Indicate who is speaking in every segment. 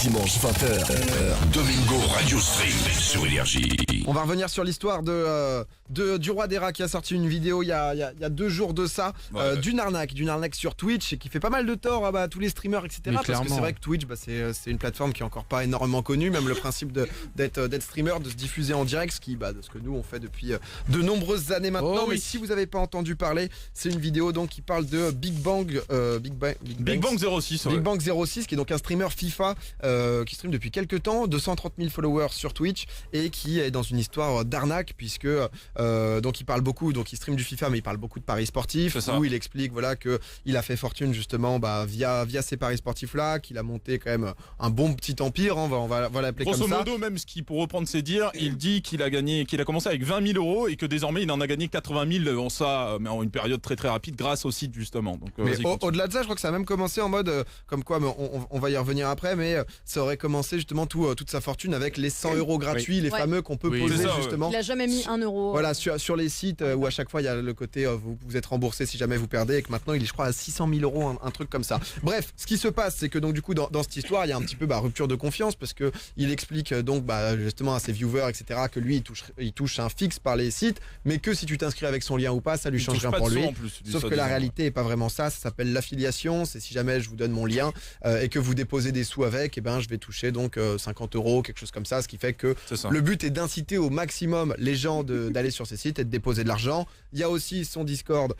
Speaker 1: dimanche 20h, Domingo Radio Stream sur Énergie.
Speaker 2: On va revenir sur l'histoire du roi des rats qui a sorti une vidéo il y a 2 jours de ça, d'une arnaque sur Twitch et qui fait pas mal de tort à tous les streamers, etc. Parce que c'est vrai que Twitch, c'est une plateforme qui est encore pas énormément connue, même le principe d'être streamer, de se diffuser en direct, ce que nous on fait depuis de nombreuses années maintenant. Mais si vous n'avez pas entendu parler, c'est une vidéo donc qui parle de Big Bang
Speaker 3: 06.
Speaker 2: Big Bang 06, qui est donc un streamer FIFA qui stream depuis quelques temps, 230 000 followers sur Twitch et qui est dans une histoire d'arnaque puisque donc il parle beaucoup, donc il stream du FIFA mais il parle beaucoup de paris sportifs où il explique que il a fait fortune justement via ces paris sportifs là, qu'il a monté quand même un bon petit empire, on va l'appeler comme ça.
Speaker 3: Grosso modo, même ce qui, pour reprendre ses dires, il dit qu'il a commencé avec 20 000 euros et que désormais il en a gagné 80 000 mais en une période très très rapide grâce au site justement. Donc,
Speaker 2: mais au-delà de ça, je crois que ça a même commencé en mode comme quoi, mais on va y revenir après, mais ça aurait commencé justement toute sa fortune avec les 100 euros gratuits, les fameux qu'on peut poser justement.
Speaker 4: Il a jamais mis 1 euro.
Speaker 2: Voilà, sur les sites où à chaque fois il y a le côté vous êtes remboursé si jamais vous perdez, et que maintenant il est je crois à 600 000 euros, un truc comme ça. Bref, ce qui se passe, c'est que donc du coup dans cette histoire il y a un petit peu rupture de confiance parce que il explique donc justement à ses viewers, etc., que lui il touche un fixe par les sites, mais que si tu t'inscris avec son lien ou pas, ça lui change rien pour lui. Sauf que la réalité est pas vraiment ça s'appelle l'affiliation. C'est si jamais je vous donne mon lien et que vous déposez des sous avec, je vais toucher donc 50 euros, quelque chose comme ça, ce qui fait que le but est d'inciter au maximum les gens d'aller sur ces sites et de déposer de l'argent. Il y a aussi son Discord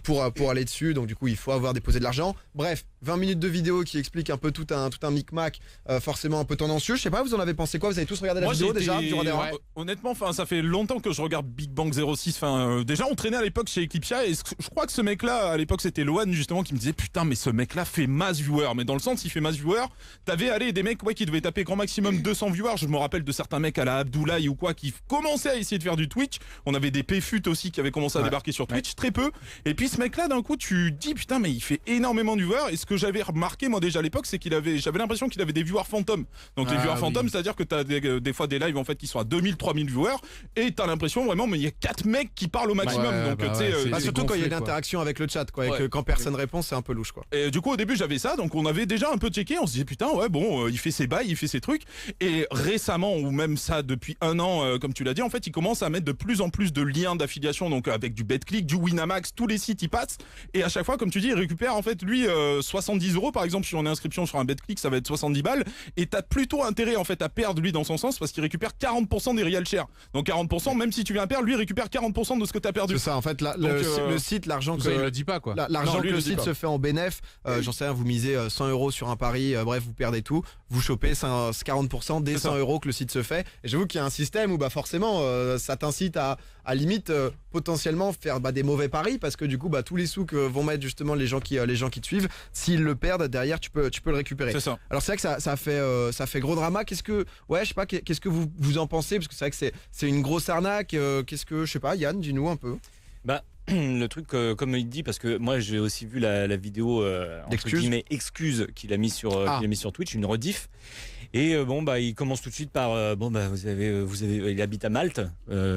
Speaker 2: pour aller dessus, donc du coup il faut avoir déposé de l'argent. Bref, 20 minutes de vidéo qui explique un peu tout un micmac forcément un peu tendancieux. Je sais pas, vous en avez pensé quoi? Vous avez tous regardé la vidéo déjà du roi des rats?
Speaker 3: Honnêtement, ça fait longtemps que je regarde Big Bang 06. Déjà on traînait à l'époque chez Eclipsia et je crois que ce mec-là à l'époque c'était Loan justement qui me disait putain mais ce mec-là fait mass viewer, mais dans le sens il fait mass viewer. T'avais des mecs qui devaient taper grand maximum 200 viewers. Je me rappelle de certains mecs à la Abdoulaye ou quoi qui commençaient à essayer de faire du Twitch. On avait des PFUT aussi qui avaient commencé à débarquer sur Twitch, très peu. Et puis ce mec-là d'un coup tu dis putain mais il fait énormément de viewers. Et ce que j'avais remarqué moi déjà à l'époque, c'est j'avais l'impression qu'il avait des viewers fantômes. Donc les viewers fantômes, c'est-à-dire que t'as des fois des lives en fait qui sont à 2000, 3000 viewers et t'as l'impression vraiment mais il y a 4 mecs qui parlent au maximum.
Speaker 2: Surtout quand il y a une interaction avec le chat et que quand personne répond, c'est un peu louche quoi.
Speaker 3: Et du coup au début j'avais ça, donc on avait déjà un peu checké, on se disait putain il fait ses bails, il fait ses trucs. Et récemment, ou même ça depuis 1 an, comme tu l'as dit, en fait il commence à mettre de plus en plus de liens d'affiliation, donc avec du Betclic, du Winamax, tous les sites y passent. Et à chaque fois, comme tu dis, il récupère en fait lui 70 euros par exemple sur une inscription sur un Betclic, ça va être 70 balles. Et t'as plutôt intérêt en fait à perdre lui dans son sens parce qu'il récupère 40% des real shares. Donc 40%, même si tu viens perdre, lui récupère 40% de ce que t'as perdu.
Speaker 2: C'est ça en fait, le site, l'argent que
Speaker 5: il le dit pas quoi.
Speaker 2: L'argent que le site se fait en bénéf, j'en sais rien, vous misez 100 euros sur un pari, bref vous perdez tout, vous chopez 40% des 100 euros que le site se fait. Et j'avoue qu'il y a un système où forcément ça t'incite à limite potentiellement faire des mauvais paris parce que du coup tous les sous que vont mettre justement les gens qui te suivent, s'ils le perdent derrière tu peux le récupérer.
Speaker 3: C'est ça.
Speaker 2: Alors c'est vrai que ça fait gros drama. Qu'est-ce que vous en pensez, parce que c'est vrai que c'est une grosse arnaque. Je sais pas, Yann, dis-nous un peu.
Speaker 6: Le truc, comme il dit, parce que moi j'ai aussi vu la vidéo entre guillemets excuse qu'il a mis sur Twitch, une rediff. Et il commence tout de suite par il habite à Malte.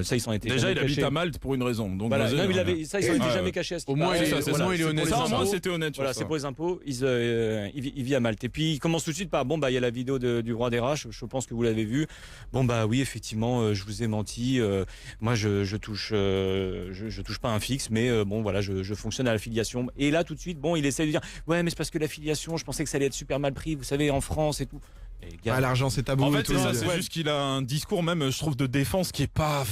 Speaker 6: Ça ils s'en étaient
Speaker 3: déjà
Speaker 6: jamais
Speaker 3: il habite
Speaker 6: cachés.
Speaker 3: À Malte pour une raison. Donc
Speaker 6: ça ils s'en étaient jamais cachés à ce
Speaker 5: au moins il est honnête.
Speaker 3: Ça au moins c'était honnête.
Speaker 6: Voilà, c'est pour les impôts. Il vit à Malte. Et puis il commence tout de suite par il y a la vidéo du roi des rats. Je pense que vous l'avez vu. Oui effectivement je vous ai menti. Moi je touche pas un fixe, mais je fonctionne à l'affiliation. Et là tout de suite il essaie de dire mais c'est parce que l'affiliation, je pensais que ça allait être super mal pris, vous savez, en France et tout.
Speaker 2: L'argent c'est tabou.
Speaker 3: En fait,
Speaker 2: tout
Speaker 3: c'est juste qu'il a un discours même, je trouve, de défense qui est pas,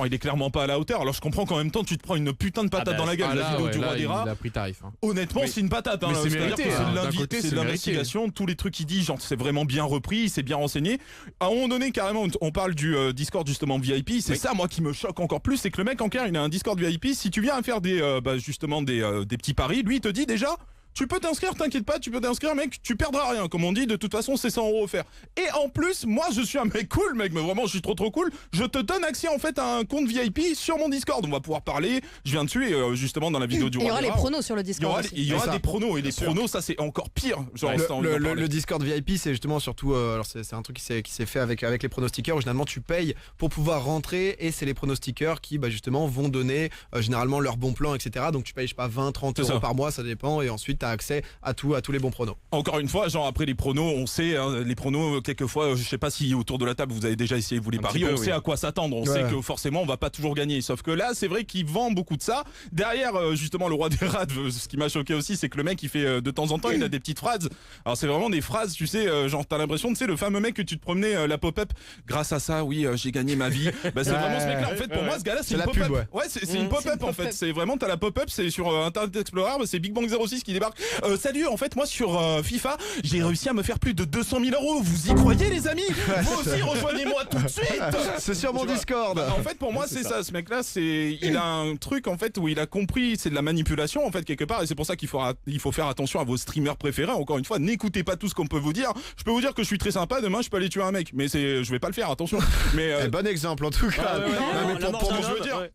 Speaker 3: il est clairement pas à la hauteur. Alors je comprends qu'en même temps tu te prends une putain de patate dans la gueule. La vidéo du roi des rats.
Speaker 5: Il a pris tarif.
Speaker 3: Honnêtement, c'est une patate.
Speaker 5: Mais c'est
Speaker 3: c'est-à-dire
Speaker 5: mérité,
Speaker 3: que c'est de l'investigation. Tous les trucs qu'il dit, c'est vraiment bien repris, il s'est bien renseigné. À un moment donné, carrément, on parle du Discord justement VIP. C'est ça, moi, qui me choque encore plus, c'est que le mec en clair, il a un Discord VIP. Si tu viens à faire des petits paris, lui, il te dit déjà. Tu peux t'inscrire, t'inquiète pas, tu peux t'inscrire, mec, tu perdras rien. Comme on dit, de toute façon, c'est 100 € offerts. Et en plus, moi, je suis un mec cool, mec, mais vraiment, je suis trop cool. Je te donne accès, en fait, à un compte VIP sur mon Discord. On va pouvoir parler. Je viens dessus et justement, dans la vidéo du roi.
Speaker 4: Il y aura les pronos sur le Discord.
Speaker 3: Il y aura des pronos. Et les pronos, ça, c'est encore pire.
Speaker 2: Le Discord VIP, c'est justement surtout, alors c'est un truc qui s'est fait avec les pronostiqueurs où généralement tu payes pour pouvoir rentrer et c'est les pronostiqueurs qui, justement, vont donner généralement leur bon plan, etc. Donc tu payes, je sais pas, 20, 30 € par mois, ça dépend. Et ensuite, tu as accès à tous les bons pronos.
Speaker 3: Encore une fois, genre après les pronos, on sait, hein, les pronos, quelquefois, je sais pas si autour de la table vous avez déjà essayé vous les paris, on sait à quoi s'attendre, on sait que forcément on va pas toujours gagner. Sauf que là, c'est vrai qu'il vend beaucoup de ça. Derrière, justement, le roi des rats, ce qui m'a choqué aussi, c'est que le mec, il fait de temps en temps, il a des petites phrases. Alors c'est vraiment des phrases, tu sais, genre t'as l'impression, tu sais, le fameux mec que tu te promenais la pop-up. Grâce à ça, oui, j'ai gagné ma vie. Bah c'est vraiment ce mec-là. En fait, pour moi, ce gars-là, c'est une
Speaker 2: la
Speaker 3: pop-up.
Speaker 2: pub,
Speaker 3: Ouais, c'est une pop-up en fait. C'est vraiment, t'as la pop-up, c'est sur Internet Explorer, c'est Big Bang 06 qui débarque. Salut, en fait, moi sur FIFA, j'ai réussi à me faire plus de 200 000 €. Vous y croyez, les amis? Vous aussi, rejoignez-moi tout de suite.
Speaker 2: C'est sur mon Discord.
Speaker 3: En fait, pour moi, c'est ça. Ce mec-là, il a un truc en fait où il a compris, c'est de la manipulation en fait quelque part, et c'est pour ça qu'il faut faire attention à vos streamers préférés. Encore une fois, n'écoutez pas tout ce qu'on peut vous dire. Je peux vous dire que je suis très sympa. Demain, je peux aller tuer un mec, mais je vais pas le faire. Attention. Mais
Speaker 2: Bon exemple en tout cas.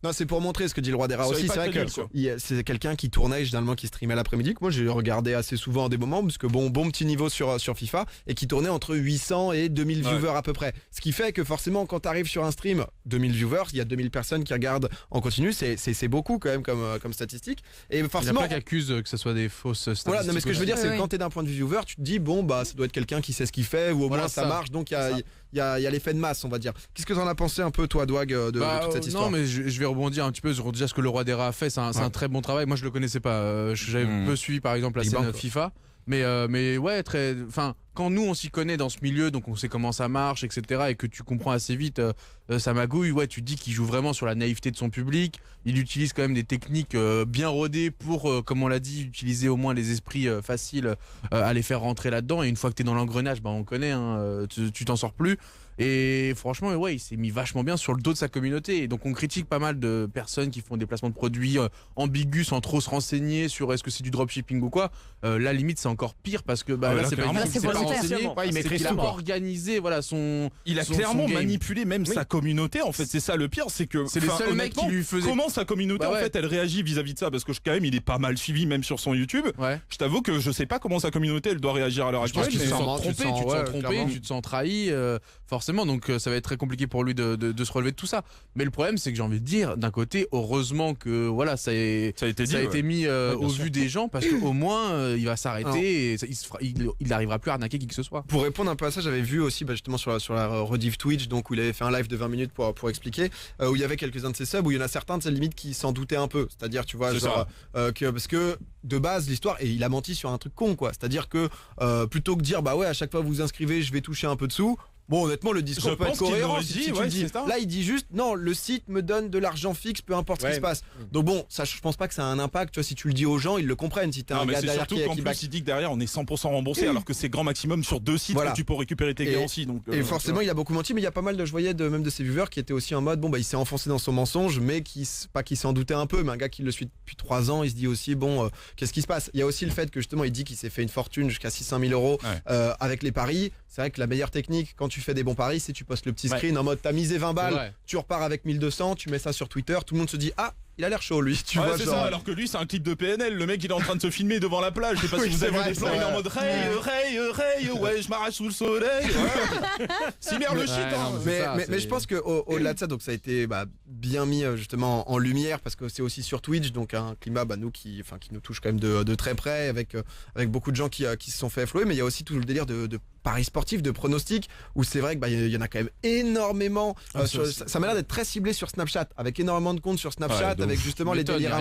Speaker 2: Non, c'est pour montrer ce que dit le roi des rats aussi. C'est vrai que c'est quelqu'un qui tournait généralement, qui streamait l'après-midi. Que moi, j'ai regardé assez souvent en des moments, parce que bon petit niveau sur FIFA, et qui tournait entre 800 et 2000 viewers à peu près. Ce qui fait que forcément, quand t'arrives sur un stream, 2000 viewers, il y a 2000 personnes qui regardent en continu. C'est beaucoup quand même comme statistique. Et forcément,
Speaker 5: il y a pas qui accusent que ce soit des fausses statistiques.
Speaker 2: Voilà, non, mais ce que je veux dire, c'est que quand t'es d'un point de vue viewer, tu te dis bon bah ça doit être quelqu'un qui sait ce qu'il fait, ou au moins ça marche. Donc il y a l'effet de masse, on va dire. Qu'est-ce que t'en as pensé un peu, toi, Dwag, de toute cette histoire?
Speaker 5: Non, mais je vais rebondir un petit peu sur déjà ce que le roi des rats a fait. C'est un très bon travail. Moi, je le connaissais pas. J'avais peu suivi, par exemple, la scène FIFA. Mais ouais, enfin, quand nous on s'y connaît dans ce milieu, donc on sait comment ça marche, etc., et que tu comprends assez vite sa magouille, ouais, tu te dis qu'il joue vraiment sur la naïveté de son public. Il utilise quand même des techniques bien rodées pour, comme on l'a dit, utiliser au moins les esprits faciles à les faire rentrer là-dedans. Et une fois que t'es dans l'engrenage, bah on connaît, hein, tu t'en sors plus. Et franchement, ouais, il s'est mis vachement bien sur le dos de sa communauté. Et donc on critique pas mal de personnes qui font des placements de produits ambigus sans trop se renseigner sur est-ce que c'est du dropshipping ou quoi. Là, limite, c'est encore pire parce que là, c'est pas renseigné.
Speaker 2: Il maîtrise tout.
Speaker 5: Organisé, voilà,
Speaker 3: il a clairement manipulé même sa communauté. En fait, c'est ça le pire, c'est que
Speaker 5: c'est les seuls mecs qui lui faisaient.
Speaker 3: Comment sa communauté en fait elle réagit vis-à-vis de ça, parce que quand même il est pas mal suivi même sur son YouTube. Ouais. Je t'avoue que je sais pas comment sa communauté elle doit réagir à l'heure actuelle.
Speaker 5: Tu te sens trompé, tu te sens trahi, forcément. Donc ça va être très compliqué pour lui de se relever de tout ça. Mais le problème, c'est que j'ai envie de dire, d'un côté, heureusement que voilà, ça a été mis au vu des gens, parce qu'au moins il va s'arrêter et il n'arrivera plus à arnaquer qui que ce soit.
Speaker 2: Pour répondre un peu à ça, j'avais vu aussi justement sur la rediff Twitch, donc où il avait fait un live de 20 minutes pour expliquer, où il y avait quelques-uns de ses subs, où il y en a certains de ses limites qui s'en doutaient un peu. C'est-à-dire, tu vois, genre, parce que de base, l'histoire, et il a menti sur un truc con, quoi. C'est-à-dire que plutôt que dire, bah ouais, à chaque fois que vous vous inscrivez, je vais toucher un peu de sous. Bon, honnêtement, le discours peut être cohérent. Là, il dit juste, non, le site me donne de l'argent fixe, peu importe ce qui se passe. Donc bon, ça, je pense pas que ça a un impact. Tu vois, si tu le dis aux gens, ils le comprennent. Si t'es un gars derrière
Speaker 3: qui plus, il dit que derrière, on est 100% remboursé, alors que c'est grand maximum sur 2 sites que tu peux récupérer tes garanties. Donc,
Speaker 2: et forcément, il a beaucoup menti, mais il y a pas mal je voyais même de ses viewers qui étaient aussi en mode, bon, bah, il s'est enfoncé dans son mensonge, mais pas qui s'en doutait un peu, mais un gars qui le suit depuis 3 ans, il se dit aussi, bon, qu'est-ce qui se passe? Il y a aussi le fait que justement, il dit qu'il s'est fait une fortune jusqu'à 600 000 € avec les paris. C'est vrai que la meilleure technique quand tu fais des bons paris, c'est tu postes le petit screen en mode t'as misé 20 balles, tu repars avec 1200, tu mets ça sur Twitter, tout le monde se dit ah, il a l'air chaud lui, tu vois,
Speaker 3: c'est
Speaker 2: genre...
Speaker 3: ça, alors que lui c'est un clip de PNL, le mec il est en train de se filmer devant la plage, je sais pas si vous avez vu des plans, il est en mode Ray, ouais, je m'arrache sous le soleil. S'il merde le shit, hein.
Speaker 2: Mais je pense que au-delà de ça, donc ça a été bien mis justement en lumière, parce que c'est aussi sur Twitch, donc un climat nous qui nous touche quand même de très près, avec beaucoup de gens qui se sont fait flouer, mais il y a aussi tout le délire de paris sportifs, de pronostics, où c'est vrai que il y en a quand même énormément. Ça m'a l'air d'être très ciblé sur Snapchat, avec énormément de comptes sur Snapchat, avec justement les délires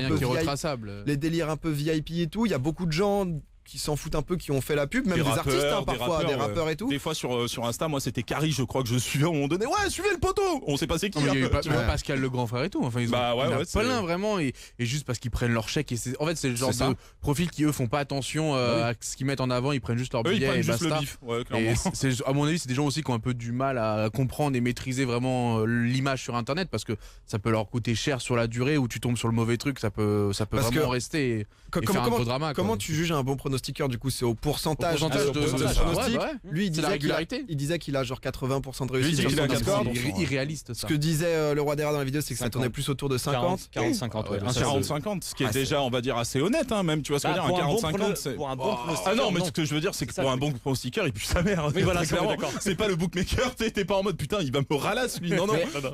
Speaker 2: un peu VIP et tout. Il y a beaucoup de gens qui s'en foutent un peu, qui ont fait la pub, même des artistes parfois, des rappeurs et tout.
Speaker 3: Des fois sur Insta, moi c'était Carrie, je crois que je suivais à un moment donné. Ouais, suivez le poteau. On sait pas c'est qui.
Speaker 5: Il y a eu Pascal le grand frère et tout. Enfin, ils ont plein vraiment, et juste parce qu'ils prennent leur chèque. En fait, c'est le genre de profil qui eux font pas attention à ce qu'ils mettent en avant. Ils prennent juste leur billet et basta. Et à mon avis, c'est des gens aussi qui ont un peu du mal à comprendre et maîtriser vraiment l'image sur Internet, parce que ça peut leur coûter cher sur la durée, où tu tombes sur le mauvais truc, ça peut vraiment rester et faire un gros drama.
Speaker 2: Comment tu juges un bon pronostiqueur? Du coup, c'est au pourcentage de pronostic. Lui, il disait qu'il a genre 80% de réussite.
Speaker 5: C'est irréaliste, ça.
Speaker 2: Ce que disait le roi des rats dans la vidéo, c'est que ça tournait plus autour de 50.
Speaker 3: 40-50, ce qui est déjà, on va dire, assez honnête, hein, même, tu vois ce que je veux dire, un 40-50.
Speaker 6: Pour un bon pronostiqueur.
Speaker 3: Ah non, mais ce que je veux dire, c'est que pour un bon pronostiqueur, il pue sa mère.
Speaker 6: Oui, voilà,
Speaker 3: c'est pas le bookmaker, t'es pas en mode putain, il va me ralasse lui. Non.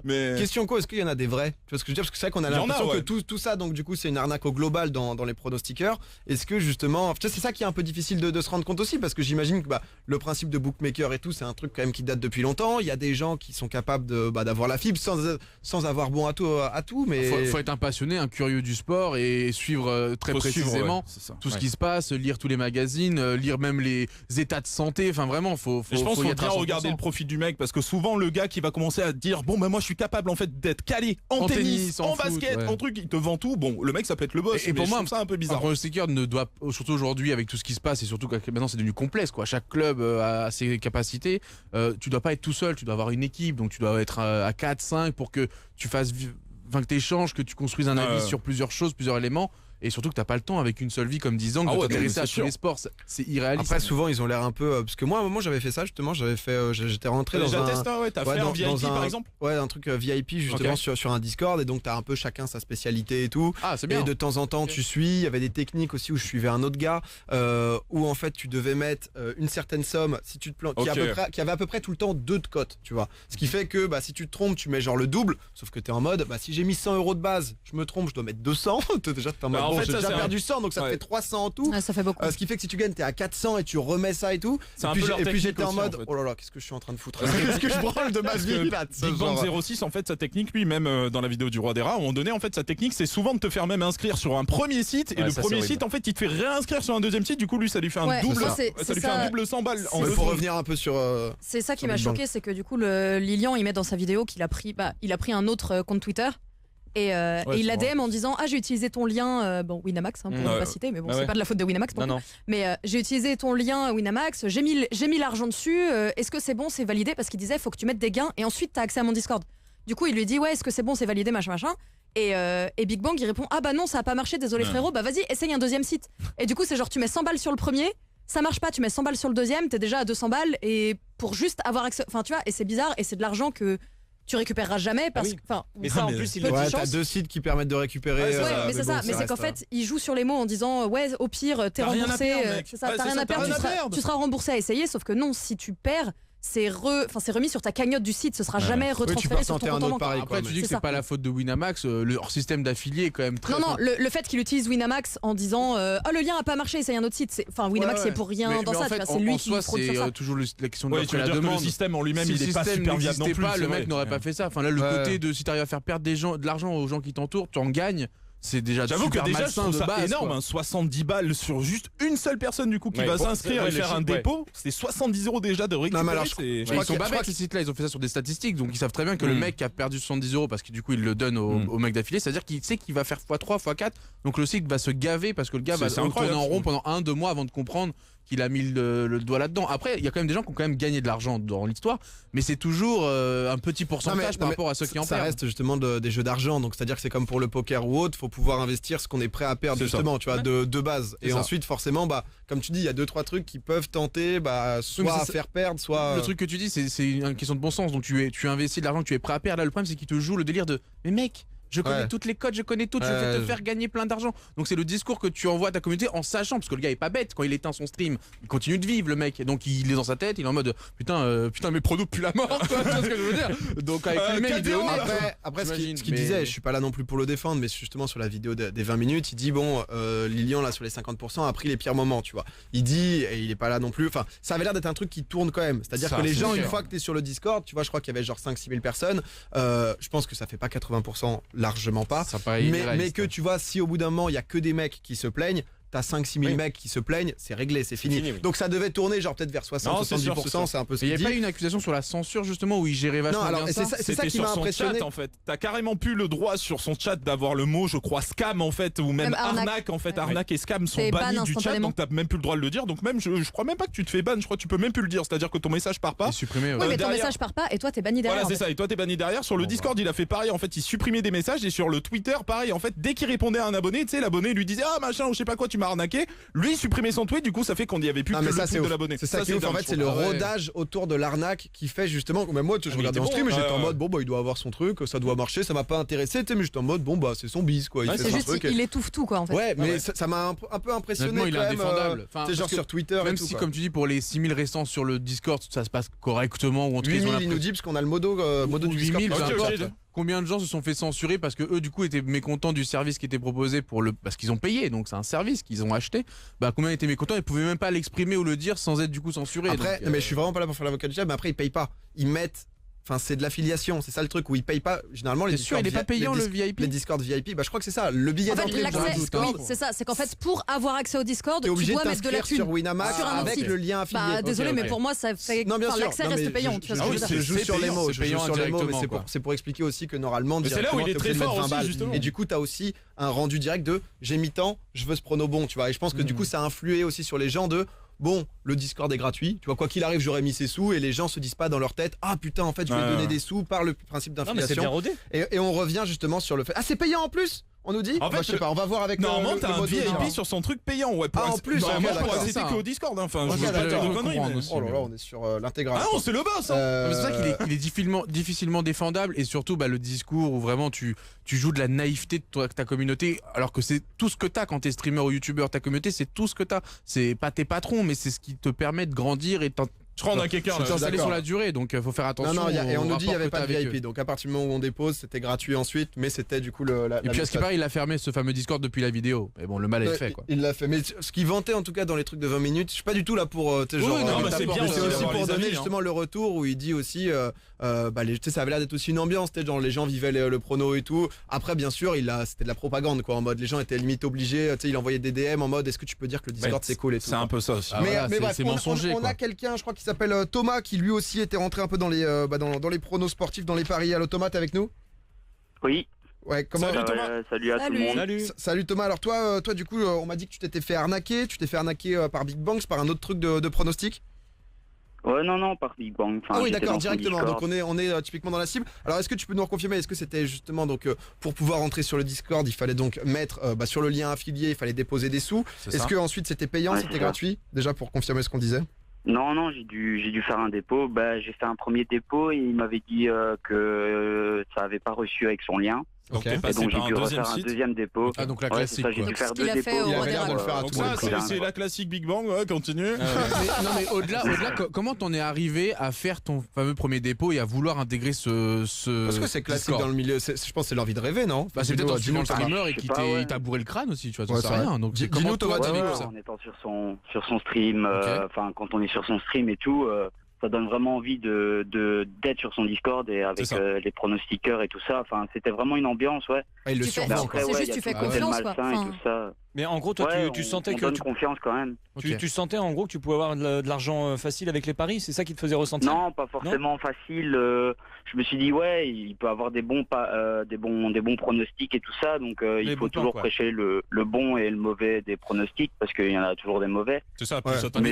Speaker 3: Mais
Speaker 2: question quoi, est-ce qu'il y en a des vrais? Tu vois ce que je veux dire? Parce que c'est vrai qu'on a l'impression que tout ça, donc du coup, c'est une arnaque au global dans les pronostiqueurs. Est-ce que justement, c'est ça qui est un peu difficile de se rendre compte aussi, parce que j'imagine que le principe de bookmaker et tout, c'est un truc quand même qui date depuis longtemps. Il y a des gens qui sont capables d'avoir la fibre sans avoir bon à tout, mais
Speaker 5: faut être un passionné, un curieux du sport et suivre très précisément tout ce qui se passe, lire tous les magazines, lire même les états de santé. Enfin vraiment, faut
Speaker 3: je pense qu'il faut
Speaker 5: y être
Speaker 3: bien
Speaker 5: à 100%.
Speaker 3: regarder le profil du mec, parce que souvent le gars qui va commencer à dire bon moi je suis capable en fait d'être calé en tennis, en
Speaker 5: foot,
Speaker 3: basket, en truc, il te vend tout. Bon, le mec ça peut être le boss.
Speaker 5: Et pour moi,
Speaker 3: ça un peu bizarre.
Speaker 5: Un pronostiqueur ne doit, surtout aujourd'hui avec tout ce qui se passe et surtout que maintenant c'est devenu complexe quoi. Chaque club a ses capacités. Tu dois pas être tout seul, tu dois avoir une équipe, donc tu dois être à 4, 5 pour que tu fasses, que tu échanges, que tu construises un avis sur plusieurs choses, plusieurs éléments. Et surtout que t'as pas le temps avec une seule vie comme 10 ans de t'intéresser à tous les sports, c'est irréaliste.
Speaker 2: Après souvent ils ont l'air un peu parce que moi à un moment j'avais fait ça justement, j'étais rentré dans un
Speaker 3: t'as fait un VIP par exemple.
Speaker 2: Ouais, un truc VIP justement sur un Discord, et donc t'as un peu chacun sa spécialité et tout.
Speaker 5: Ah, c'est bien.
Speaker 2: Et de temps en temps tu suis, il y avait des techniques aussi où je suivais un autre gars où en fait tu devais mettre une certaine somme si tu te plantes, qui avait à peu près tout le temps 2 de cote, tu vois. Ce qui fait que si tu te trompes, tu mets genre le double, sauf que t'es en mode si j'ai mis 100 € de base, je me trompe, je dois mettre 200. Déjà t'es en mode j'ai déjà perdu 100, donc ça fait 300 en tout.
Speaker 4: Ça fait beaucoup.
Speaker 2: Ce qui fait que si tu gagnes, t'es à 400 et tu remets ça et tout. Et puis j'étais en mode oh là là, qu'est-ce que je suis en train de foutre? Qu'est-ce que je branle de ma vie?
Speaker 3: Big Bang 06, en fait, sa technique, lui, même dans la vidéo du Roi des Rats, à un moment donné, en fait, sa technique, c'est souvent de te faire même inscrire sur un premier site, et le premier site, en fait, il te fait réinscrire sur un deuxième site. Du coup, lui, ça lui fait un double, ça lui fait un double 100 balles.
Speaker 2: Pour revenir un peu sur.
Speaker 4: C'est ça qui m'a choqué, c'est que du coup, Lilian, il met dans sa vidéo qu'il a pris un autre compte Twitter. Et il l'a DM en disant j'ai utilisé ton lien Winamax pour ne pas citer, mais bon c'est pas de la faute de Winamax mais j'ai utilisé ton lien Winamax, j'ai mis l'argent dessus, est-ce que c'est bon, c'est validé, parce qu'il disait faut que tu mettes des gains et ensuite t'as accès à mon Discord. Du coup il lui dit est-ce que c'est bon, c'est validé, machin et Big Bang il répond ah bah non ça a pas marché, désolé frérot, bah vas-y essaye un deuxième site. Et du coup c'est genre tu mets 100 balles sur le premier, ça marche pas, tu mets 100 balles sur le deuxième, t'es déjà à 200 balles, et pour juste avoir accès, enfin tu vois, et c'est bizarre, et c'est de l'argent que tu récupéreras jamais parce que
Speaker 6: mais ça en plus
Speaker 2: t'as 2 sites qui permettent de récupérer
Speaker 4: mais c'est ça, mais c'est qu'en fait il joue sur les mots en disant au pire t'es remboursé, c'est ça, t'as rien à perdre, tu seras remboursé à essayer, sauf que non, si tu perds c'est remis sur ta cagnotte du site, ce sera jamais retransféré sur ton compte en banque.
Speaker 5: Après tu dis que c'est pas la faute de Winamax, leur système d'affilié est quand même très...
Speaker 4: Non, le fait qu'il utilise Winamax en disant le lien a pas marché, essaye un autre site, Winamax il est pour rien dans ça, c'est lui qui fraude sur ça.
Speaker 5: C'est toujours la question de
Speaker 3: la demande. Le système en lui-même il est pas super viable non plus.
Speaker 5: Le mec n'aurait pas fait ça. Enfin là le côté de si t'arrives à faire perdre de l'argent aux gens qui t'entourent, tu en gagnes. C'est déjà super malsain de base.
Speaker 3: Énorme, 70 balles sur juste une seule personne du coup qui va s'inscrire et faire un dépôt. C'est 70 € déjà de récupérer.
Speaker 5: Je crois qu'ils sont bêtes, ces sites-là, ils ont fait ça sur des statistiques, donc ils savent très bien que le mec qui a perdu 70 € parce que du coup il le donne au mec d'affilée, c'est-à-dire qu'il sait qu'il va faire x3, x4, donc le site va se gaver parce que le gars va tourner en rond pendant 1-2 mois avant de comprendre qu'il a mis le doigt là-dedans. Après, il y a quand même des gens qui ont quand même gagné de l'argent dans l'histoire, mais c'est toujours un petit pourcentage par rapport à ceux qui en perdent.
Speaker 2: Ça reste justement des jeux d'argent, donc c'est-à-dire que c'est comme pour le poker ou autre, faut pouvoir investir ce qu'on est prêt à perdre justement, tu vois, de base. Et ensuite, forcément, comme tu dis, il y a 2-3 trucs qui peuvent tenter, soit à faire perdre, soit.
Speaker 5: Le truc que tu dis, c'est une question de bon sens. Donc tu investis de l'argent que tu es prêt à perdre. Là, le problème, c'est qu'il te joue le délire de mais mec, je connais toutes les codes, je connais tout, je vais te faire gagner plein d'argent. Donc c'est le discours que tu envoies à ta communauté en sachant, parce que le gars est pas bête, quand il éteint son stream, il continue de vivre le mec, et donc il est dans sa tête, il est en mode putain mes pronos puent la mort, tu vois ce que je veux dire. Donc avec lui-même il est honnête.
Speaker 2: Après ce qu'il disait, je suis pas là non plus pour le défendre, mais justement sur la vidéo des 20 minutes, il dit Lilian là sur les 50% a pris les pires moments, tu vois. Il dit, et il est pas là non plus, enfin ça avait l'air d'être un truc qui tourne quand même, c'est-à-dire que les gens, une fois que t'es sur le Discord, tu vois, je crois qu'il y avait genre 5-6 000 personnes, je pense que ça fait pas 80%, largement pas. Mais que tu vois, si au bout d'un moment il y a que des mecs qui se plaignent, t'as 5-6 000 mecs qui se plaignent, c'est réglé, c'est fini. Donc ça devait tourner genre peut-être vers 60-70%, c'est un peu ce qu'il dit.
Speaker 5: Il n'y a pas une accusation sur la censure justement où il gérait vachement bien ça.
Speaker 2: C'est ça qui m'a impressionné.
Speaker 3: Chat, en fait. T'as carrément plus le droit sur son chat d'avoir le mot, je crois, scam en fait, ou même arnaque en fait. Arnaque et scam sont bannis du chat, donc t'as même plus le droit de le dire. Donc même, je crois même pas que tu te fais ban, je crois que tu peux même plus le dire. C'est-à-dire que ton message part pas.
Speaker 5: Supprimé.
Speaker 4: Oui, mais ton message part pas et toi t'es banni derrière.
Speaker 3: Voilà, c'est ça. Et toi t'es banni derrière. Sur le Discord, il a fait pareil. En fait, il supprimait des messages et sur le Twitter, pareil. En fait, dès qu'il répondait à un abonné, tu sais, l'abonné lui disait ah machin ou je sais pas quoi, tu m'as arnaqué. Lui supprimer son tweet, du coup ça fait qu'on n'y avait plus que le tweet de l'abonné.
Speaker 2: C'est ça qui est ouf, en fait c'est le rodage autour de l'arnaque qui fait justement, même moi je regardais en stream et j'étais en mode il doit avoir son truc, ça doit marcher, ça m'a pas intéressé, mais j'étais en mode c'est son bise quoi.
Speaker 4: C'est juste il étouffe tout quoi en fait.
Speaker 2: Ouais mais ça m'a un peu impressionné quand
Speaker 5: il est indéfendable.
Speaker 2: C'est genre sur Twitter
Speaker 5: même si comme tu dis pour les 6000 restants sur le Discord ça se passe correctement ou en tout cas
Speaker 2: il nous dit parce qu'on a le modo du Discord.
Speaker 5: combien de gens se sont fait censurer parce que eux du coup étaient mécontents du service qui était proposé parce qu'ils ont payé, donc c'est un service qu'ils ont acheté. Bah combien étaient mécontents, ils pouvaient même pas l'exprimer ou le dire sans être du coup censurés.
Speaker 2: Après,
Speaker 5: donc,
Speaker 2: mais je suis vraiment pas là pour faire l'avocat du diable, mais après ils payent pas. Ils mettent. Enfin, c'est de l'affiliation, c'est ça le truc où ils payent pas. Généralement, les
Speaker 5: sûr, il est pas payant le VIP.
Speaker 2: Les Discord VIP, bah je crois que c'est ça. Le billet
Speaker 4: En fait,
Speaker 2: d'entrée.
Speaker 4: l'accès, oui, c'est ça. C'est qu'en fait, pour avoir accès au Discord,
Speaker 2: t'es
Speaker 4: tu
Speaker 2: obligé de
Speaker 4: dois mettre de la
Speaker 2: t'inscrire
Speaker 4: thune
Speaker 2: sur Winamax
Speaker 4: sur un autre
Speaker 2: avec
Speaker 4: site.
Speaker 2: le lien affilié.
Speaker 4: Bah, désolé,
Speaker 5: Ok,
Speaker 4: mais
Speaker 5: ok.
Speaker 4: pour moi, ça fait.
Speaker 2: Non, bien
Speaker 4: Enfin,
Speaker 2: sûr.
Speaker 4: l'accès
Speaker 2: Non, mais
Speaker 4: reste payant. Tu vois ce que je veux dire.
Speaker 2: Je joue sur les mots, je joue sur les mots, mais
Speaker 5: indirectement,
Speaker 2: c'est pour expliquer aussi que normalement,
Speaker 3: Mais c'est là où il est très fort aussi, justement.
Speaker 2: Et du coup, t'as aussi un rendu direct de j'ai mis tant, je veux ce prono bon, tu vois. Et je pense que du coup, ça a influé aussi sur les gens de bon, le Discord est gratuit, tu vois, quoi qu'il arrive, j'aurais mis ses sous et les gens se disent pas dans leur tête, ah putain, en fait, je vais donner des sous par le principe
Speaker 6: Non, mais c'est bien
Speaker 2: d'affiliation.
Speaker 6: rodé.
Speaker 2: Et on revient justement sur le fait. Ah, c'est payant en plus, on nous dit.
Speaker 3: En fait,
Speaker 2: je sais pas, on va voir avec.
Speaker 3: Normalement, t'as un
Speaker 2: mode
Speaker 3: VIP
Speaker 2: audio.
Speaker 3: sur son truc payant, ouais.
Speaker 2: Ah, en plus,
Speaker 3: normalement,
Speaker 2: ok,
Speaker 3: pour
Speaker 2: d'accord,
Speaker 3: accéder
Speaker 5: c'est ça.
Speaker 3: qu'au Discord, hein. Enfin,
Speaker 2: Ok,
Speaker 3: je veux pas dire
Speaker 2: d'accord.
Speaker 3: de conneries, mais-
Speaker 2: Oh là là, on est sur l'intégral.
Speaker 3: Ah non, c'est le boss, hein.
Speaker 5: C'est ça qu'il est difficilement défendable et surtout le discours où vraiment tu joues de la naïveté de ta communauté alors que c'est tout ce que t'as quand t'es streamer ou youtubeur, ta communauté c'est tout ce que t'as, c'est pas tes patrons mais c'est ce qui te permet de grandir et
Speaker 3: Je crois qu'on a quelqu'un là.
Speaker 5: t'installer
Speaker 2: d'accord.
Speaker 5: sur la durée donc faut faire attention.
Speaker 2: Non, et on nous dit il n'y avait
Speaker 5: au
Speaker 2: pas de
Speaker 5: rapport que t'as avec
Speaker 2: VIP,
Speaker 5: eux.
Speaker 2: donc à partir du moment où on dépose, c'était gratuit ensuite, mais c'était du coup la.
Speaker 5: Et puis à ce qui paraît il a fermé ce fameux Discord depuis la vidéo mais bon le mal est fait quoi.
Speaker 2: Il l'a fait, mais ce qu'il vantait en tout cas dans les trucs de 20 minutes, je suis pas du tout là pour
Speaker 3: non, mais c'est bien
Speaker 2: c'est
Speaker 3: aussi
Speaker 2: aussi
Speaker 3: d'avoir
Speaker 2: pour
Speaker 3: les
Speaker 2: donner
Speaker 3: avis,
Speaker 2: justement le retour où il dit aussi, tu sais, ça avait l'air d'être aussi une ambiance, tu sais, genre les gens vivaient le prono et tout. Après bien sûr, c'était de la propagande quoi, en mode les gens étaient limite obligés, tu sais, il envoyait des DM en mode est-ce que tu peux dire que le Discord c'est cool et tout.
Speaker 3: C'est un peu ça aussi.
Speaker 5: Ah, voilà,
Speaker 2: mais bref,
Speaker 5: c'est mensonger,
Speaker 2: on
Speaker 5: quoi.
Speaker 2: a quelqu'un, je crois, qui s'appelle Thomas, qui lui aussi était rentré un peu dans les dans les pronos sportifs, dans les paris à l'automate avec nous.
Speaker 7: Oui.
Speaker 2: Ouais, comment
Speaker 3: Salut, Thomas.
Speaker 7: Salut à tout le monde.
Speaker 6: Salut.
Speaker 2: Salut Thomas, alors toi du coup on m'a dit que tu t'étais fait arnaquer, par Big Bangs, par un autre truc de pronostic.
Speaker 7: Ouais, non, par Big Bang. Enfin,
Speaker 2: Ah oui
Speaker 7: j'étais
Speaker 2: d'accord,
Speaker 7: dans son
Speaker 2: directement,
Speaker 7: Discord.
Speaker 2: donc on est typiquement dans la cible. Alors est-ce que tu peux nous reconfirmer, est-ce que c'était justement donc pour pouvoir entrer sur le Discord, il fallait donc mettre sur le lien affilié, il fallait déposer des sous.
Speaker 3: C'est
Speaker 2: Est-ce
Speaker 3: ça.
Speaker 2: que ensuite c'était payant,
Speaker 7: Ouais,
Speaker 2: c'était
Speaker 7: c'est ça.
Speaker 2: gratuit? Déjà pour confirmer ce qu'on disait.
Speaker 7: Non, j'ai dû faire un dépôt. J'ai fait un premier dépôt et il m'avait dit que ça avait pas reçu avec son lien.
Speaker 3: Donc
Speaker 2: Ok.
Speaker 3: t'es
Speaker 7: Et
Speaker 3: passé
Speaker 7: donc j'ai
Speaker 3: par un
Speaker 7: dû
Speaker 3: deuxième
Speaker 7: refaire un
Speaker 3: site.
Speaker 7: deuxième dépôt.
Speaker 5: Ah donc la
Speaker 7: Ouais, c'est
Speaker 5: classique
Speaker 7: ça, j'ai
Speaker 5: quoi.
Speaker 7: dû faire
Speaker 4: Donc, ce
Speaker 7: deux
Speaker 4: qu'il a fait
Speaker 7: dépôts.
Speaker 4: au
Speaker 2: Il
Speaker 4: roi
Speaker 2: avait
Speaker 4: des
Speaker 2: l'air de le
Speaker 4: rages.
Speaker 2: faire à
Speaker 3: Donc
Speaker 2: tout
Speaker 3: ça,
Speaker 2: le monde.
Speaker 3: c'est la classique Big Bang, ouais, continue.
Speaker 5: Non mais au-delà, comment t'en es arrivé à faire ton fameux premier dépôt et à vouloir intégrer ce
Speaker 2: Parce que c'est classique
Speaker 5: Discord
Speaker 2: dans le milieu, je pense que c'est leur vie de rêver, non?
Speaker 5: Bah, c'est peut-être un
Speaker 2: Dis-nous,
Speaker 5: suivant le
Speaker 2: Thomas.
Speaker 5: streamer et
Speaker 7: Je sais
Speaker 5: qui
Speaker 7: pas, ouais.
Speaker 5: il t'a bourré le crâne aussi, tu vois,
Speaker 2: Ouais,
Speaker 5: ça
Speaker 2: c'est
Speaker 5: sait
Speaker 2: vrai.
Speaker 5: rien. Donc
Speaker 2: Dis-nous,
Speaker 5: comment
Speaker 2: Thomas,
Speaker 5: toi,
Speaker 2: t'as
Speaker 7: Ouais,
Speaker 2: vécu
Speaker 7: ouais,
Speaker 2: ça.
Speaker 7: en étant sur son stream,
Speaker 5: Ok.
Speaker 7: enfin quand on est sur son stream et tout, ça donne vraiment envie d'être sur son Discord et avec
Speaker 3: C'est ça.
Speaker 7: les pronostiqueurs et tout ça. Enfin, c'était vraiment une ambiance, ouais.
Speaker 2: Ah, il le
Speaker 4: Tu fais-
Speaker 2: survend,
Speaker 7: Après,
Speaker 2: quoi.
Speaker 4: C'est
Speaker 7: ouais,
Speaker 4: juste,
Speaker 7: il y a
Speaker 4: tu
Speaker 7: tout
Speaker 4: fais
Speaker 7: le côté
Speaker 4: confiance, quoi.
Speaker 7: malsain et
Speaker 4: Enfin,
Speaker 7: tout ça.
Speaker 6: Mais en gros, toi,
Speaker 7: Ouais,
Speaker 6: tu
Speaker 7: on
Speaker 6: sentais que
Speaker 7: donne confiance quand même.
Speaker 5: Ok.
Speaker 6: tu sentais en gros que tu pouvais avoir de l'argent facile avec les paris, c'est ça qui te faisait ressentir?
Speaker 7: Non, pas forcément facile. Je me suis dit ouais, il peut avoir des bons pronostics et tout ça, donc il
Speaker 6: Les
Speaker 7: faut
Speaker 6: bons plans,
Speaker 7: toujours
Speaker 6: quoi.
Speaker 7: prêcher le bon et le mauvais des pronostics parce qu'il y en a toujours des mauvais.
Speaker 3: C'est ça,
Speaker 2: Ouais.
Speaker 3: plus ça
Speaker 7: Mais,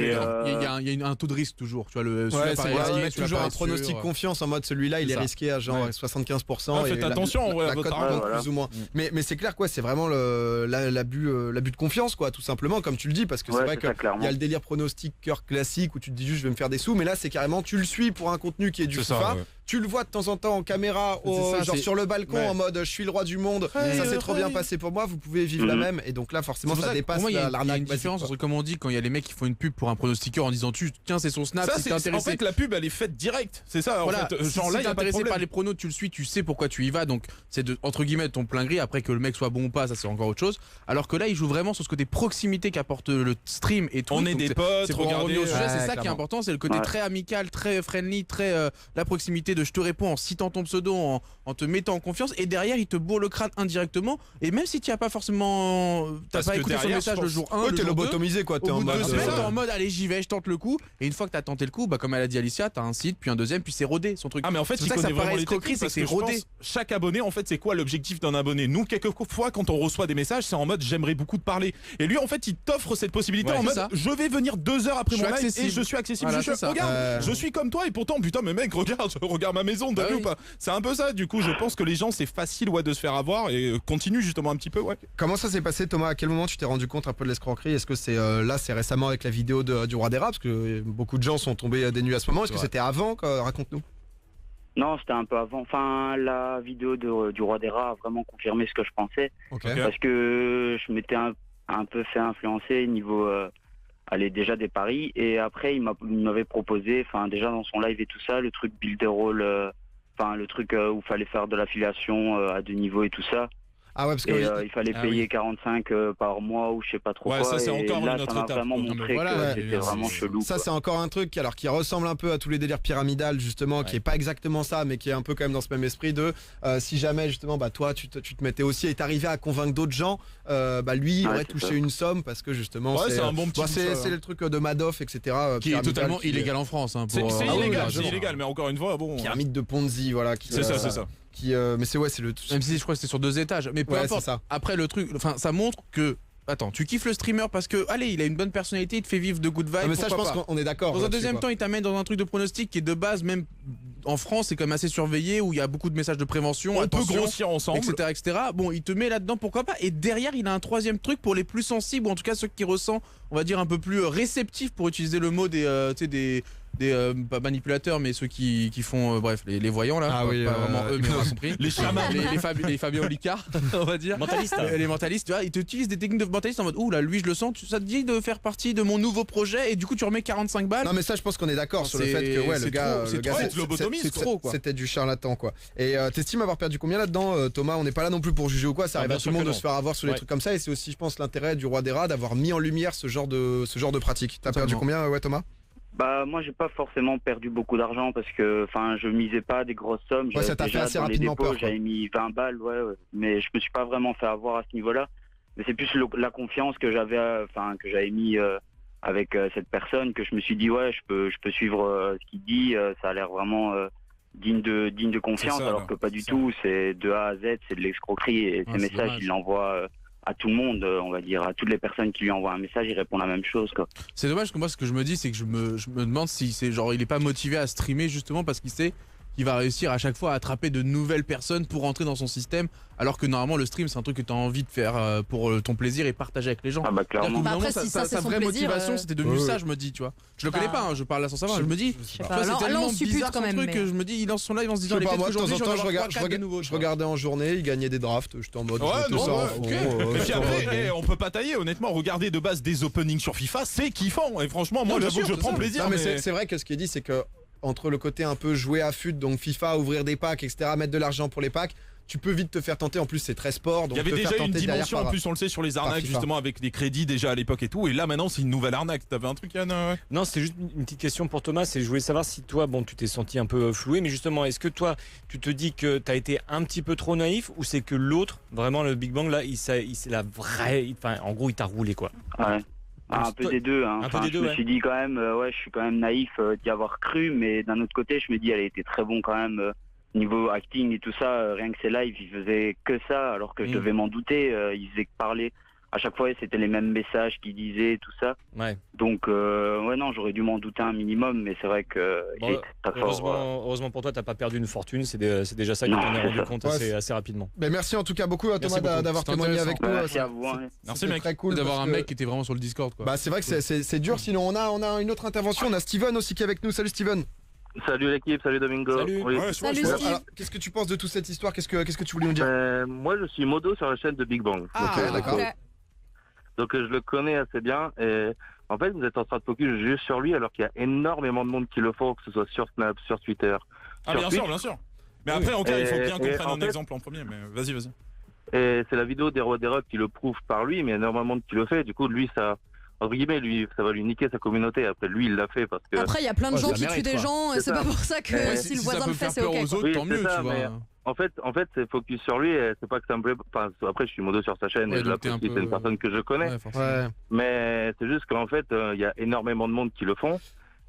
Speaker 5: Il y a un taux de risque toujours, tu vois le
Speaker 2: Ouais,
Speaker 5: celui-là,
Speaker 2: c'est
Speaker 5: pareil,
Speaker 2: vrai,
Speaker 5: il
Speaker 2: il
Speaker 5: met
Speaker 2: y a toujours un pronostic
Speaker 5: sûr.
Speaker 2: confiance en mode celui-là il
Speaker 5: C'est
Speaker 2: est
Speaker 5: ça.
Speaker 2: risqué à genre
Speaker 5: Ouais.
Speaker 2: 75%.
Speaker 3: Ah,
Speaker 2: et
Speaker 3: faites attention, ouais, à
Speaker 2: la
Speaker 3: votre
Speaker 2: cote
Speaker 3: argent.
Speaker 2: compte plus ou moins. Mais c'est clair quoi, c'est vraiment l'abus de confiance quoi, tout simplement comme tu le dis, parce que c'est
Speaker 7: Ouais,
Speaker 2: vrai
Speaker 7: c'est
Speaker 2: que
Speaker 7: ça, clairement.
Speaker 2: il y a le délire pronostiqueur classique où tu te dis juste je vais me faire des sous, mais là c'est carrément tu le suis pour un contenu qui est du
Speaker 3: C'est
Speaker 2: FIFA.
Speaker 3: ça, ouais.
Speaker 2: Tu le vois de temps en temps en caméra,
Speaker 5: C'est ça,
Speaker 2: genre
Speaker 5: c'est-
Speaker 2: sur le balcon
Speaker 5: Ouais.
Speaker 2: en mode je suis le roi du monde, ça s'est trop bien passé pour moi, vous pouvez vivre la
Speaker 7: Mhm.
Speaker 2: même, et donc là forcément
Speaker 5: C'est pour
Speaker 2: ça
Speaker 5: ça que
Speaker 2: dépasse
Speaker 5: pour moi, il y a
Speaker 2: l'arnaque
Speaker 5: une
Speaker 2: basique,
Speaker 5: différence
Speaker 2: quoi.
Speaker 5: entre, comme on dit, quand il y a les mecs qui font une pub pour un pronostiqueur en disant tiens c'est son snap,
Speaker 3: Ça,
Speaker 5: si t'es
Speaker 3: c'est en
Speaker 5: intéressé.
Speaker 3: fait la pub, elle est faite direct. C'est ça, en
Speaker 5: Voilà,
Speaker 3: fait.
Speaker 5: si
Speaker 3: Genre là,
Speaker 5: t'es
Speaker 3: il y a pas de
Speaker 5: intéressé par
Speaker 3: problème.
Speaker 5: les pronos, tu le suis, tu sais pourquoi tu y vas, donc c'est entre guillemets ton plein gré. Après que le mec soit bon ou pas, ça c'est encore autre chose. Alors que là, il joue vraiment sur ce côté proximité qu'apporte le stream et tout.
Speaker 3: On est
Speaker 5: Donc
Speaker 3: des
Speaker 5: c'est-
Speaker 3: potes,
Speaker 5: c'est pour en
Speaker 3: regardez.
Speaker 5: revenir au sujet, c'est ça qui est
Speaker 2: clairement.
Speaker 5: important, c'est le côté
Speaker 7: Ouais.
Speaker 5: très amical, très friendly, très la proximité de je te réponds en citant ton pseudo, en te mettant en confiance, et derrière il te bourre le crâne indirectement. Et même si tu as pas forcément, t'as
Speaker 3: Parce
Speaker 5: pas
Speaker 3: que
Speaker 5: écouté son
Speaker 3: derrière,
Speaker 5: message
Speaker 3: je
Speaker 5: le
Speaker 3: pense-
Speaker 5: jour 1,
Speaker 2: Ouais,
Speaker 5: le
Speaker 2: t'es
Speaker 5: jour 2,
Speaker 2: lobotomisé quoi, t'es
Speaker 5: au
Speaker 2: en
Speaker 5: bout de
Speaker 2: mode
Speaker 5: 2 semaines,
Speaker 3: ça.
Speaker 5: t'es en mode allez j'y vais, je tente le coup. Et une fois que t'as tenté le coup, bah comme elle a dit Alicia, t'as un site, puis un deuxième, puis c'est rodé son truc.
Speaker 3: Ah mais en fait
Speaker 5: C'est
Speaker 3: il
Speaker 5: pour ça que
Speaker 3: connaît
Speaker 5: ça paraît
Speaker 3: vraiment les
Speaker 5: escroquerie,
Speaker 3: techniques
Speaker 5: c'est
Speaker 3: parce
Speaker 5: que
Speaker 3: que
Speaker 5: c'est
Speaker 3: je
Speaker 5: rodé.
Speaker 3: pense, chaque abonné en fait c'est quoi l'objectif d'un abonné? Nous quelquefois quand on reçoit des messages c'est en mode j'aimerais beaucoup te parler, et lui en fait il t'offre cette possibilité
Speaker 5: Ouais,
Speaker 3: en
Speaker 5: c'est
Speaker 3: mode
Speaker 5: ça.
Speaker 3: je vais venir 2 heures après
Speaker 5: Je
Speaker 3: mon
Speaker 5: suis
Speaker 3: live et
Speaker 5: accessible.
Speaker 3: je suis accessible.
Speaker 5: Voilà,
Speaker 3: Je suis-
Speaker 5: c'est ça.
Speaker 3: regarde, je suis comme toi et pourtant putain mais mec regarde ma maison, t'as
Speaker 5: Bah
Speaker 3: vu
Speaker 5: oui.
Speaker 3: ou pas? C'est un peu ça, du coup je pense que les gens c'est facile de se faire avoir, et continue justement un petit peu ouais.
Speaker 2: Comment ça s'est passé Thomas? À quel moment tu t'es rendu compte un peu de l'escroquerie? Est-ce que c'est là, c'est récemment avec la vidéo du roi des rats? Parce que beaucoup de gens sont tombés des nues à ce moment. Est-ce que
Speaker 5: Ouais.
Speaker 2: c'était avant quoi? Raconte-nous.
Speaker 7: Non, c'était un peu avant. Enfin, la vidéo du roi des rats a vraiment confirmé ce que je pensais.
Speaker 2: Ok.
Speaker 3: Ok.
Speaker 7: Parce que je m'étais un peu fait influencer niveau déjà des paris. Et après, il m'avait proposé, enfin déjà dans son live et tout ça, le truc build the roll enfin le truc où il fallait faire de l'affiliation à 2 niveaux et tout ça.
Speaker 2: Ah ouais, parce que
Speaker 7: il fallait payer 45 par mois ou je sais pas trop quoi.
Speaker 3: Ça c'est encore
Speaker 7: et là,
Speaker 3: une autre
Speaker 7: ça m'a
Speaker 3: étape.
Speaker 7: vraiment montré que c'était vraiment chelou.
Speaker 2: Ça c'est encore un truc qui ressemble un peu à tous les délires pyramidales justement, qui est pas exactement ça, mais qui est un peu quand même dans ce même esprit de si jamais justement toi tu te mettais aussi et t'arrivais à convaincre d'autres gens, lui il aurait touché une somme parce que justement
Speaker 3: c'est un bon petit
Speaker 2: c'est le truc de Madoff, etc.
Speaker 5: Qui est totalement illégal en France.
Speaker 3: C'est illégal, mais encore une fois, bon.
Speaker 2: Pyramide de Ponzi, voilà.
Speaker 3: C'est ça.
Speaker 2: Mais c'est le.
Speaker 5: Même si je crois que c'était sur 2 étages. Mais peu importe.
Speaker 2: Ça.
Speaker 5: Après le truc, enfin ça montre que. Attends, tu kiffes le streamer parce que, allez, il a une bonne personnalité, il te fait vivre de good vibes.
Speaker 2: Mais ça, je pense qu'on est d'accord.
Speaker 5: Dans un deuxième temps, il t'amène dans un truc de pronostic qui est de base, même en France, c'est quand même assez surveillé, où il y a beaucoup de messages de prévention.
Speaker 3: On peut grossir ensemble,
Speaker 5: etc. Bon, il te met là-dedans, pourquoi pas. Et derrière, il a un troisième truc pour les plus sensibles, ou en tout cas ceux qui ressentent, on va dire, un peu plus réceptifs, pour utiliser le mot des pas manipulateurs, mais ceux qui font bref les voyants là, pas vraiment eux, mais on a compris,
Speaker 3: les chamans,
Speaker 5: les Fabien Olicard, on va dire
Speaker 6: mentalistes,
Speaker 5: les mentalistes, tu vois, ils t'utilisent des techniques de mentaliste en mode ouh là lui je le sens, ça te dit de faire partie de mon nouveau projet et du coup tu remets 45 balles.
Speaker 2: Non mais ça je pense qu'on est d'accord sur le fait que le gars
Speaker 3: c'est
Speaker 2: trop quoi. C'était du charlatan quoi. Et t'estimes avoir perdu combien là-dedans, Thomas? On n'est pas là non plus pour juger ou quoi, ça arrive à tout le monde de se faire avoir sur les trucs comme ça, et c'est aussi je pense l'intérêt du Roi des Rats d'avoir mis en lumière ce genre de pratique. T'as perdu combien Thomas?
Speaker 7: Bah moi j'ai pas forcément perdu beaucoup d'argent parce que je misais pas des grosses sommes.
Speaker 2: Ça t'a fait assez rapidement peur.
Speaker 7: J'avais mis 20 balles, mais je me suis pas vraiment fait avoir à ce niveau-là. Mais c'est plus la confiance que j'avais mis avec cette personne que je me suis dit je peux suivre ce qu'il dit, ça a l'air vraiment digne de confiance, alors que pas du tout. C'est de A à Z, c'est de l'escroquerie et ces messages il l'envoie à tout le monde, on va dire, à toutes les personnes qui lui envoient un message, il répond la même chose quoi.
Speaker 5: C'est dommage que moi ce que je me dis c'est que je me demande si c'est genre il est pas motivé à streamer justement parce qu'il sait qu'il va réussir à chaque fois à attraper de nouvelles personnes pour rentrer dans son système, alors que normalement le stream c'est un truc que tu as envie de faire pour ton plaisir et partager avec les gens.
Speaker 7: Ah bah clairement.
Speaker 4: Après, si
Speaker 5: sa vraie motivation c'était devenu ça, je me dis, tu vois. Je le connais pas, je parle là sans savoir, je me dis c'est tellement bizarre son truc que je me dis il lance son live en se disant
Speaker 2: moi de temps en temps je regardais en journée, il gagnait des drafts, j'étais en mode
Speaker 3: et puis après on peut pas tailler honnêtement, regarder de base des openings sur FIFA c'est kiffant et franchement moi j'avoue que je prends plaisir.
Speaker 2: Mais c'est vrai que ce qui est dit c'est que entre le côté un peu jouer à fut, donc FIFA, ouvrir des packs, etc., mettre de l'argent pour les packs, tu peux vite te faire tenter. En plus, c'est très sport. Donc
Speaker 3: il y avait déjà une dimension, en plus, on le sait, sur les arnaques, justement, avec des crédits déjà à l'époque et tout. Et là, maintenant, c'est une nouvelle arnaque. T'avais un truc, Yann?
Speaker 6: Non, c'est juste une petite question pour Thomas. Je voulais savoir si toi, tu t'es senti un peu floué, mais justement, est-ce que toi, tu te dis que t'as été un petit peu trop naïf, ou c'est que l'autre, vraiment, le Big Bang, là, c'est la vraie. En gros, il t'a roulé, quoi.
Speaker 7: Ouais. Un peu des deux. Je me suis dit quand même, je suis quand même naïf d'y avoir cru, mais d'un autre côté, je me dis, elle était très bon quand même niveau acting et tout ça. Rien que ses lives, il faisait que ça, alors que je devais m'en douter. Il faisait que parler. À chaque fois, c'était les mêmes messages qu'il disait, tout ça.
Speaker 6: Ouais.
Speaker 7: Donc, non, j'aurais dû m'en douter un minimum, mais c'est vrai que
Speaker 6: heureusement pour toi, t'as pas perdu une fortune. C'est déjà ça que t'en as rendu compte assez rapidement.
Speaker 2: Mais merci en tout cas beaucoup à Thomas d'avoir témoigné avec nous.
Speaker 7: Merci à vous.
Speaker 3: Merci mec.
Speaker 2: Très cool
Speaker 5: d'avoir un mec qui était vraiment sur le Discord, quoi.
Speaker 2: Bah c'est vrai que c'est dur. Sinon on a une autre intervention. On a Steven aussi qui est avec nous. Salut Steven.
Speaker 8: Salut l'équipe, salut Domingo.
Speaker 6: Salut.
Speaker 8: Oui.
Speaker 4: Salut Steve.
Speaker 2: Alors, qu'est-ce que tu penses de toute cette histoire? Qu'est-ce que tu voulais nous dire?
Speaker 8: Moi je suis modo sur la chaîne de Big Bang.
Speaker 2: D'accord.
Speaker 8: Donc je le connais assez bien et en fait vous êtes en train de focus juste sur lui alors qu'il y a énormément de monde qui le font, que ce soit sur Snap, sur Twitter.
Speaker 3: Ah bien sûr. Mais après encore il faut bien qu'on prenne un exemple en premier, mais vas-y.
Speaker 8: Et c'est la vidéo des Rois des Rats qui le prouve par lui, mais il y a énormément de monde qui le fait. Du coup lui ça, entre guillemets, ça va lui niquer sa communauté. Après lui il l'a fait parce que...
Speaker 4: Après il y a plein de gens qui tuent des gens, c'est pas pour ça que si le voisin le fait c'est ok.
Speaker 5: Aux autres, tant mieux, tu vois.
Speaker 8: En fait, c'est focus sur lui et c'est pas que ça me plaît. Enfin, après, je suis modo sur sa chaîne et c'est une personne que je connais. Mais c'est juste qu'en fait, il y a énormément de monde qui le font.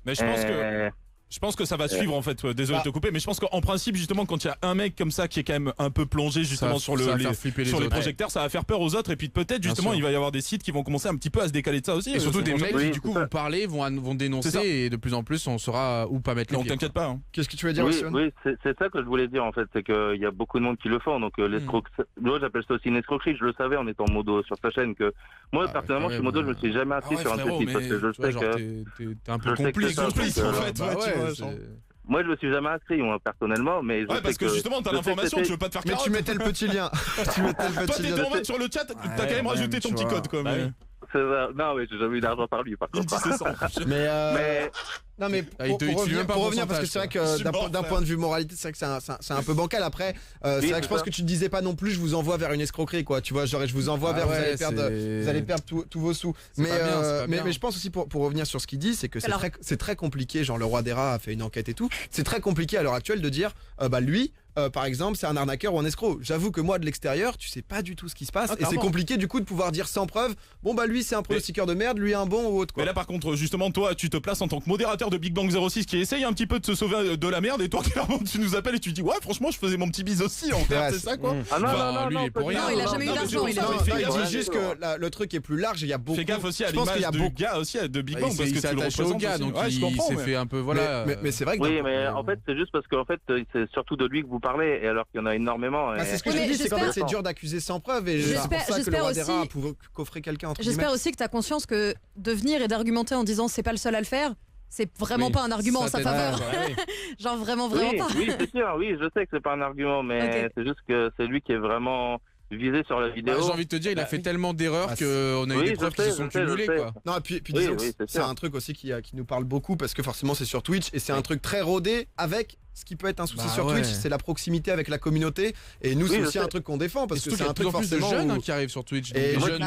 Speaker 3: Mais je pense que ça va suivre en fait. Désolé de te couper, mais je pense qu'en principe, justement, quand il y a un mec comme ça qui est quand même un peu plongé justement sur les projecteurs, ça va faire peur aux autres. Et puis peut-être justement, il va y avoir des sites qui vont commencer un petit peu à se décaler de ça aussi.
Speaker 5: Et surtout des mecs qui du coup vont parler, vont dénoncer et de plus en plus on saura où pas mettre les pieds.
Speaker 3: Donc t'inquiète pas.
Speaker 2: Qu'est-ce que tu veux dire?
Speaker 8: Oui, c'est ça que je voulais dire en fait, c'est qu'il y a beaucoup de monde qui le font. Donc moi j'appelle ça aussi une escroquerie. Je le savais en étant modo sur sa chaîne que moi personnellement je suis modo, je me suis jamais inscrit sur un site parce que je sais que
Speaker 5: t'es un peu complice
Speaker 3: en fait.
Speaker 8: Moi je me suis jamais inscrit moi personnellement, mais
Speaker 3: parce que justement t'as l'information, tu veux pas te faire carotte.
Speaker 2: Mais tu mettais le petit lien.
Speaker 3: Toi t'étais en mode sur le chat, t'as quand même rajouté ton petit code quoi.
Speaker 8: Non mais j'ai jamais eu d'argent par lui par contre.
Speaker 2: Mais Non mais pour revenir parce que c'est vrai que d'un point de vue moralité, c'est vrai que c'est un peu bancal. Après, c'est vrai que je pense que tu ne disais pas non plus, je vous envoie vers une escroquerie, quoi. Tu vois, genre je vous envoie vers vous allez perdre tous vos sous. Mais je pense aussi pour revenir sur ce qu'il dit, c'est que c'est très compliqué. Genre le roi des rats a fait une enquête et tout. C'est très compliqué à l'heure actuelle de dire, lui. Par exemple, c'est un arnaqueur ou un escroc. J'avoue que moi, de l'extérieur, tu sais pas du tout ce qui se passe. Et c'est compliqué du coup de pouvoir dire sans preuve, bon bah lui c'est un pronostiqueur de merde, lui un bon ou autre, quoi.
Speaker 3: Mais là par contre, justement, toi tu te places en tant que modérateur de Big Bang 06 qui essaye un petit peu de se sauver de la merde, et toi clairement tu nous appelles et tu dis ouais franchement je faisais mon petit bis aussi en fait, c'est ça quoi.
Speaker 8: Ah non,
Speaker 5: lui il est pour rien.
Speaker 4: Non, il a jamais eu d'argent.
Speaker 2: Il dit juste que le truc est plus large, il y a beaucoup.
Speaker 3: Fais gaffe aussi à l'image du gars aussi de Big Bang parce que tu le représentes au gars,
Speaker 5: donc il s'est fait un peu voilà.
Speaker 2: Mais c'est vrai que
Speaker 8: oui, mais en fait c'est juste parce qu'en fait c'est surtout de lui que vous parlez, et alors qu'il y en a énormément.
Speaker 2: C'est ce que je dis, c'est qu'en fait c'est dur d'accuser sans preuve, et c'est pour ça que le roi des rats a coffré quelqu'un entre guillemets.
Speaker 4: J'espère aussi que tu as conscience que de venir et d'argumenter en disant c'est pas le seul à le faire, c'est vraiment pas un argument en sa faveur. Genre vraiment pas.
Speaker 8: Oui, c'est sûr, oui, je sais que c'est pas un argument, mais c'est juste que c'est lui qui est vraiment visé sur la vidéo.
Speaker 5: J'ai envie de te dire, il a fait tellement d'erreurs qu'on a eu des preuves qui se sont cumulées, quoi.
Speaker 2: Non, et puis disons que c'est un truc aussi qui nous parle beaucoup, parce que forcément c'est sur Twitch, et c'est un truc très rodé avec ce qui peut être un souci sur Twitch, c'est la proximité avec la communauté, et nous c'est aussi un truc qu'on défend, parce que c'est un truc forcément
Speaker 5: de jeunes qui arrivent sur Twitch, des jeunes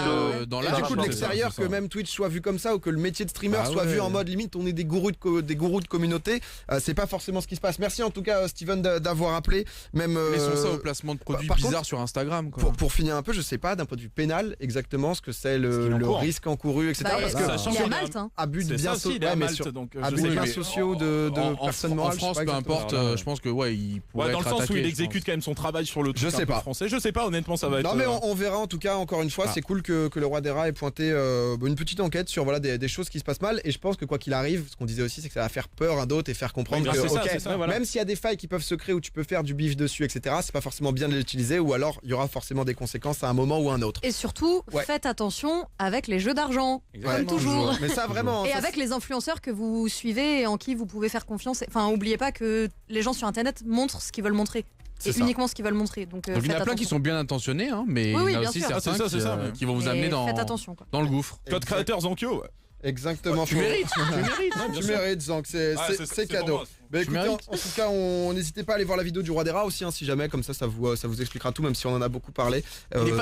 Speaker 5: dans l'âge.
Speaker 2: Du coup de l'extérieur, que même Twitch soit vu comme ça, ou que le métier de streamer soit vu en mode limite on est des gourous de communauté, c'est pas forcément ce qui se passe. Merci en tout cas Steven d'avoir appelé. Même
Speaker 5: laissons ça au placement de produits bizarres sur Instagram, quoi.
Speaker 2: Pour finir un peu, je sais pas d'un point de vue pénal exactement ce que c'est le risque encouru, etc.
Speaker 4: Parce que il y a Malte,
Speaker 2: abus de biens sociaux de personnes morales.
Speaker 5: En France, peu importe. Je pense que il pourrait
Speaker 3: dans
Speaker 5: être
Speaker 3: le sens
Speaker 5: attaqué,
Speaker 3: où il exécute quand même son travail sur le truc français. Je sais pas, honnêtement, ça va être.
Speaker 2: Non, mais on verra en tout cas. Encore une fois, c'est cool que le roi des rats ait pointé une petite enquête sur des choses qui se passent mal. Et je pense que quoi qu'il arrive, ce qu'on disait aussi, c'est que ça va faire peur à d'autres et faire comprendre que même s'il y a des failles qui peuvent se créer où tu peux faire du bif dessus, etc., c'est pas forcément bien de l'utiliser, ou alors il y aura forcément des conséquences à un moment ou à un autre.
Speaker 4: Et surtout, faites attention avec les jeux d'argent, comme toujours.
Speaker 2: Mais ça vraiment.
Speaker 4: Et avec les influenceurs que vous suivez et en qui vous pouvez faire confiance. Enfin, oubliez pas que les gens sur Internet montrent ce qu'ils veulent montrer. C'est uniquement ce qu'ils veulent montrer. Donc
Speaker 5: il y en a plein qui sont bien intentionnés, mais il y en a aussi certains qui vont vous amener dans le gouffre.
Speaker 3: Code créateur Zankyo.
Speaker 2: Exactement.
Speaker 5: Tu mérites.
Speaker 2: Tu mérites, Zank. C'est cadeau. Bah écoutez, en tout cas, n'hésitez pas à aller voir la vidéo du roi des rats aussi, si jamais, comme ça vous expliquera tout, même si on en a beaucoup parlé.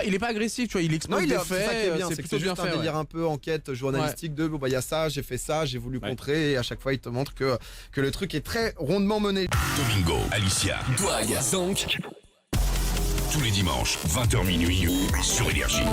Speaker 5: Il est pas agressif, tu vois, il expose des faits.
Speaker 2: C'est plutôt bien fait. Un délire un peu enquête journalistique de il y a ça, j'ai fait ça, j'ai voulu contrer, et à chaque fois il te montre que le truc est très rondement mené.
Speaker 1: Domingo, Alicia, Douag, Zank. Tous les dimanches, 20h minuit sur Énergie.